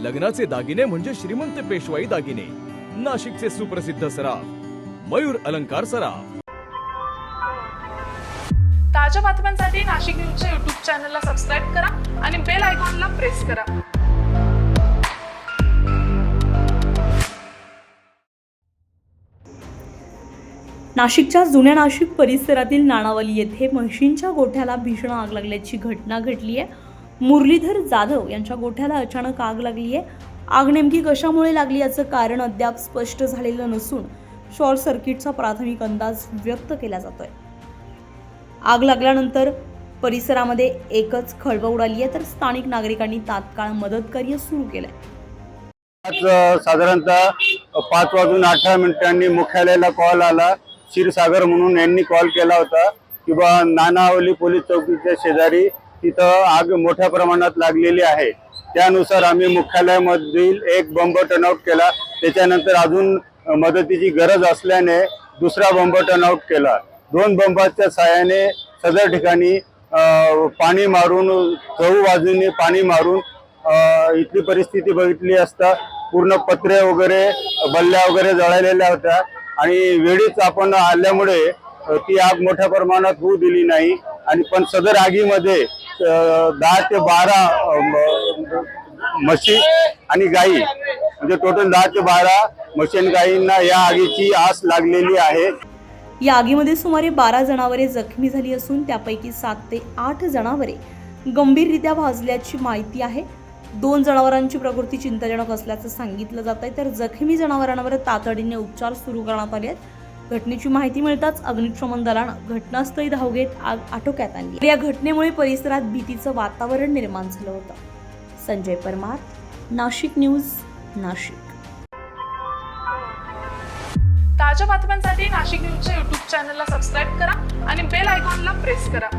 लग्नाचे दागिने म्हणजे श्रीमंत पेशवाई दागिने, नाशिकचे सुप्रसिद्ध सराफ मयूर अलंकार सराफ। ताज्या बातम्यांसाठी नाशिक न्यूजच्या YouTube चॅनलला सबस्क्राईब करा आणि बेल आयकॉनला प्रेस करा। नाशिकच्या जुन्या नाशिक परिसरातील नाणावली येथे म्हशींच्या गोठ्याला भीषण आग लागल्याची घटना घडली आहे। मुरलीधर जाधव यांच्या गोठ्याला अचानक आग लागली आहे। आग नेमकी कशामुळे लागली याचं कारण अद्याप स्पष्ट झालेलं नसून शॉर्ट सर्किटचा प्राथमिक अंदाज व्यक्त केला जातोय। आग लागल्यानंतर परिसरामध्ये एकच खळबळ उडाली आहे, तर स्थानिक नागरिकांनी तात्काळ मदतकार्य सुरू केलंय। आज साधारणतः 5:18 मुख्यालयाला कॉल आला। क्षीरसागर म्हणून यांनी कॉल केला होता की बा नाणावली पोलीस चौकीच्या शेजारी तिथं आग मोठ्या प्रमाणात लागलेली आहे। त्यानुसार आम्ही मुख्यालयामधील एक बंब टर्नआउट केला। त्याच्यानंतर अजून मदतीची गरज असल्याने दुसरा बंब टर्नआउट केला। 2 बंबाच्या साहाय्याने सदर ठिकाणी पाणी मारून चहूबाजूने पाणी मारून इथली परिस्थिती बघितली असता पूर्ण पत्रे वगैरे बल्ल्या वगैरे जळालेल्या होत्या आणि वेळीच आपण आल्यामुळे ती आग मोठ्या प्रमाणात होऊ दिली नाही। आणि पण सदर आगीमध्ये 10 ते 12 म्हशी आणि गायी म्हणजे टोटल 10 ते 12 म्हशी आणि गायींना या आगीची आस लागलेली आहे। या आगीमध्ये सुमारे 12 जनावरे जखमी झाली असून त्यापैकी 7 ते 8 जनावरे गंभीररित्या भाजल्याची माहिती आहे। 2 जनावरांची प्रकृती चिंताजनक असल्याचं सांगितलं जात आहे, तर जखमी जनावरांवर तातडीने उपचार सुरू करण्यात आले आहेत। घटनेची माहिती मिळताच अग्निशमन दलानं घटनास्थळी धाव घेत आग आटोक्यात आणली। या घटनेमुळे परिसरात भीतीचं वातावरण निर्माण झालं होतं। संजय परमार, नाशिक न्यूज, नाशिक। ताज्या बातम्यांसाठी नाशिक न्यूजच्या YouTube चॅनलला सबस्क्राईब करा आणि बेल आयकॉनला प्रेस करा।